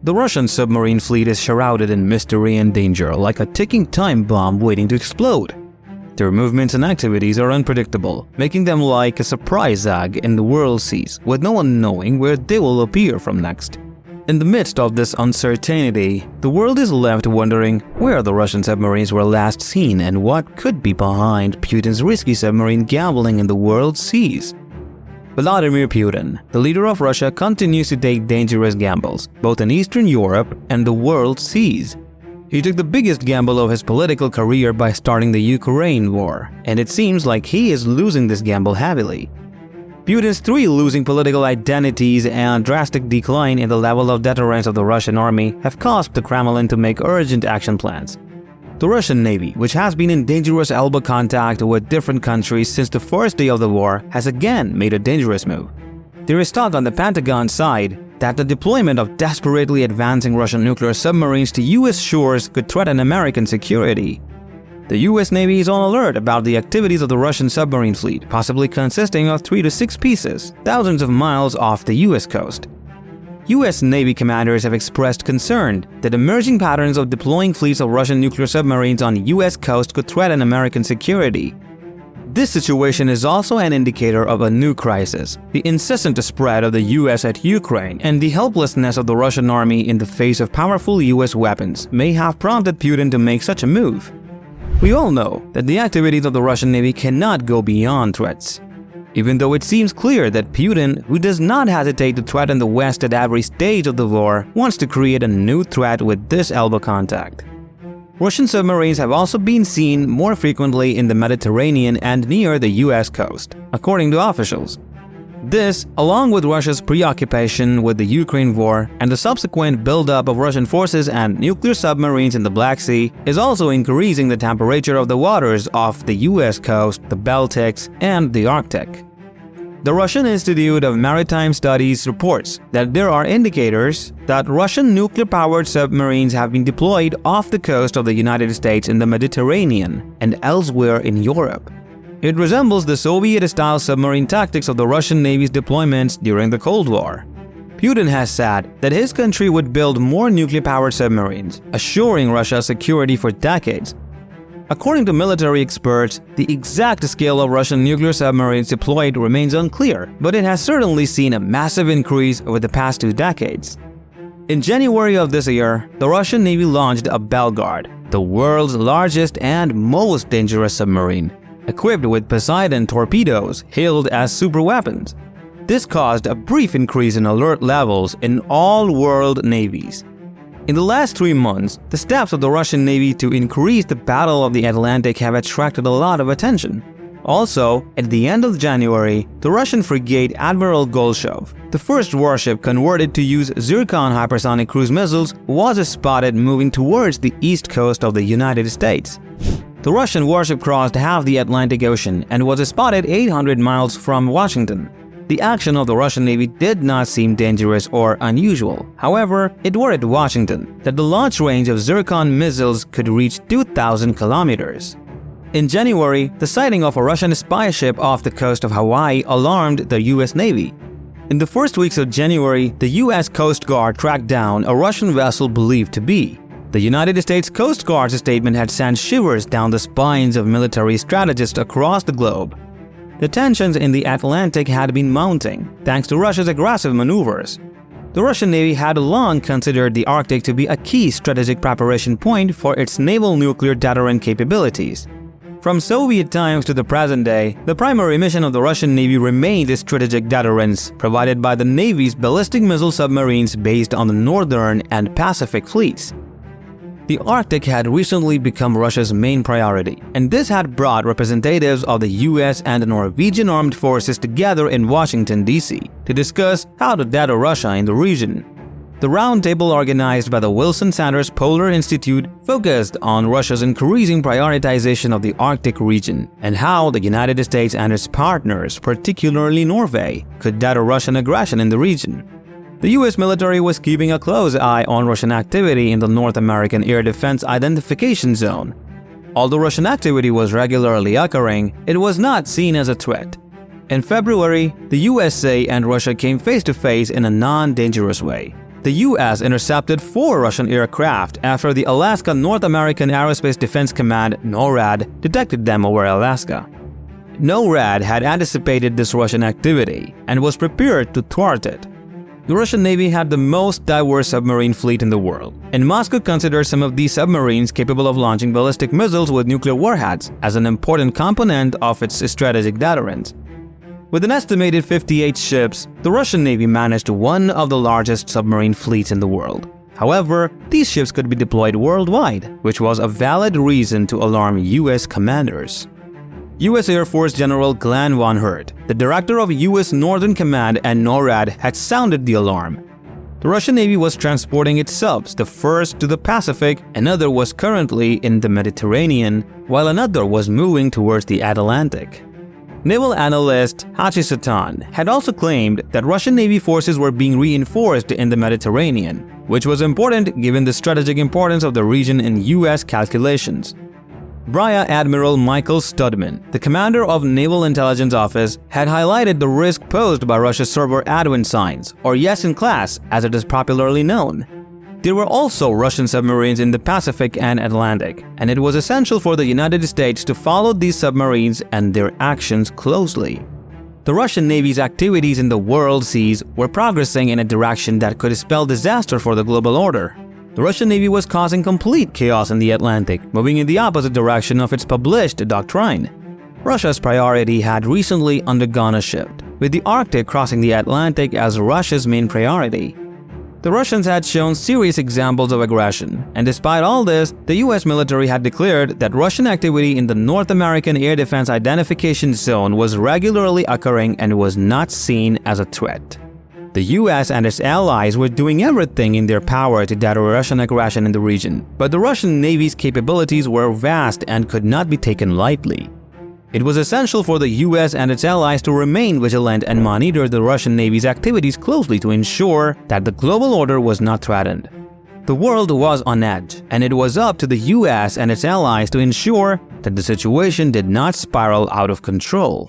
The Russian submarine fleet is shrouded in mystery and danger, like a ticking time bomb waiting to explode. Their movements and activities are unpredictable, making them like a surprise zag in the world seas, with no one knowing where they will appear from next. In the midst of this uncertainty, the world is left wondering where the Russian submarines were last seen and what could be behind Putin's risky submarine gambling in the world seas. Vladimir Putin, the leader of Russia, continues to take dangerous gambles, both in Eastern Europe and the world seas. He took the biggest gamble of his political career by starting the Ukraine war, and it seems like he is losing this gamble heavily. Putin's three losing political identities and drastic decline in the level of deterrence of the Russian army have caused the Kremlin to make urgent action plans. The Russian Navy, which has been in dangerous elbow contact with different countries since the first day of the war, has again made a dangerous move. There is talk on the Pentagon side that the deployment of desperately advancing Russian nuclear submarines to US shores could threaten American security. The US Navy is on alert about the activities of the Russian submarine fleet, possibly consisting of 3 to 6 pieces, thousands of miles off the US coast. US Navy commanders have expressed concern that emerging patterns of deploying fleets of Russian nuclear submarines on US coast could threaten American security. This situation is also an indicator of a new crisis, the incessant spread of the US at Ukraine and the helplessness of the Russian army in the face of powerful US weapons may have prompted Putin to make such a move. We all know that the activities of the Russian Navy cannot go beyond threats. Even though it seems clear that Putin, who does not hesitate to threaten the West at every stage of the war, wants to create a new threat with this elbow contact. Russian submarines have also been seen more frequently in the Mediterranean and near the US coast, according to officials. This, along with Russia's preoccupation with the Ukraine war and the subsequent buildup of Russian forces and nuclear submarines in the Black Sea, is also increasing the temperature of the waters off the US coast, the Baltics, and the Arctic. The Russian Institute of Maritime Studies reports that there are indicators that Russian nuclear-powered submarines have been deployed off the coast of the United States in the Mediterranean and elsewhere in Europe. It resembles the Soviet-style submarine tactics of the Russian Navy's deployments during the Cold War. Putin has said that his country would build more nuclear-powered submarines, assuring Russia's security for decades. According to military experts, the exact scale of Russian nuclear submarines deployed remains unclear, but it has certainly seen a massive increase over the past 2 decades. In January of this year, the Russian Navy launched a Belgard, the world's largest and most dangerous submarine, equipped with Poseidon torpedoes hailed as superweapons. This caused a brief increase in alert levels in all world navies. In the last 3 months, the steps of the Russian Navy to increase the Battle of the Atlantic have attracted a lot of attention. Also, at the end of January, the Russian frigate Admiral Golshov, the first warship converted to use Zircon hypersonic cruise missiles, was spotted moving towards the east coast of the United States. The Russian warship crossed half the Atlantic Ocean and was spotted 800 miles from Washington. The action of the Russian Navy did not seem dangerous or unusual. However, it worried Washington that the launch range of Zircon missiles could reach 2,000 kilometers. In January, the sighting of a Russian spy ship off the coast of Hawaii alarmed the US Navy. In the first weeks of January, the US Coast Guard tracked down a Russian vessel believed to be. The United States Coast Guard's statement had sent shivers down the spines of military strategists across the globe. The tensions in the Atlantic had been mounting, thanks to Russia's aggressive maneuvers. The Russian Navy had long considered the Arctic to be a key strategic preparation point for its naval nuclear deterrent capabilities. From Soviet times to the present day, the primary mission of the Russian Navy remained strategic deterrence, provided by the Navy's ballistic missile submarines based on the Northern and Pacific fleets. The Arctic had recently become Russia's main priority, and this had brought representatives of the US and the Norwegian armed forces together in Washington, D.C. to discuss how to deter Russia in the region. The roundtable organized by the Wilson Center's Polar Institute focused on Russia's increasing prioritization of the Arctic region and how the United States and its partners, particularly Norway, could deter Russian aggression in the region. The US military was keeping a close eye on Russian activity in the North American Air Defense Identification Zone. Although Russian activity was regularly occurring, it was not seen as a threat. In February, the USA and Russia came face to face in a non-dangerous way. The US intercepted 4 Russian aircraft after the Alaska North American Aerospace Defense Command (NORAD) detected them over Alaska. NORAD had anticipated this Russian activity and was prepared to thwart it. The Russian Navy had the most diverse submarine fleet in the world, and Moscow considers some of these submarines capable of launching ballistic missiles with nuclear warheads as an important component of its strategic deterrence. With an estimated 58 ships, the Russian Navy managed one of the largest submarine fleets in the world. However, these ships could be deployed worldwide, which was a valid reason to alarm US commanders. US Air Force General Glenn Von Hurt, the director of US Northern Command and NORAD, had sounded the alarm. The Russian Navy was transporting its subs, the first to the Pacific, another was currently in the Mediterranean, while another was moving towards the Atlantic. Naval analyst Hachi Satan had also claimed that Russian Navy forces were being reinforced in the Mediterranean, which was important given the strategic importance of the region in US calculations. Rear Admiral Michael Studman, the commander of Naval Intelligence Office, had highlighted the risk posed by Russia's server Advent signs, or Yes-in-class as it is popularly known. There were also Russian submarines in the Pacific and Atlantic, and it was essential for the United States to follow these submarines and their actions closely. The Russian Navy's activities in the world seas were progressing in a direction that could spell disaster for the global order. The Russian Navy was causing complete chaos in the Atlantic, moving in the opposite direction of its published doctrine. Russia's priority had recently undergone a shift, with the Arctic crossing the Atlantic as Russia's main priority. The Russians had shown serious examples of aggression, and despite all this, the US military had declared that Russian activity in the North American Air Defense Identification Zone was regularly occurring and was not seen as a threat. The US and its allies were doing everything in their power to deter Russian aggression in the region, but the Russian Navy's capabilities were vast and could not be taken lightly. It was essential for the US and its allies to remain vigilant and monitor the Russian Navy's activities closely to ensure that the global order was not threatened. The world was on edge, and it was up to the US and its allies to ensure that the situation did not spiral out of control.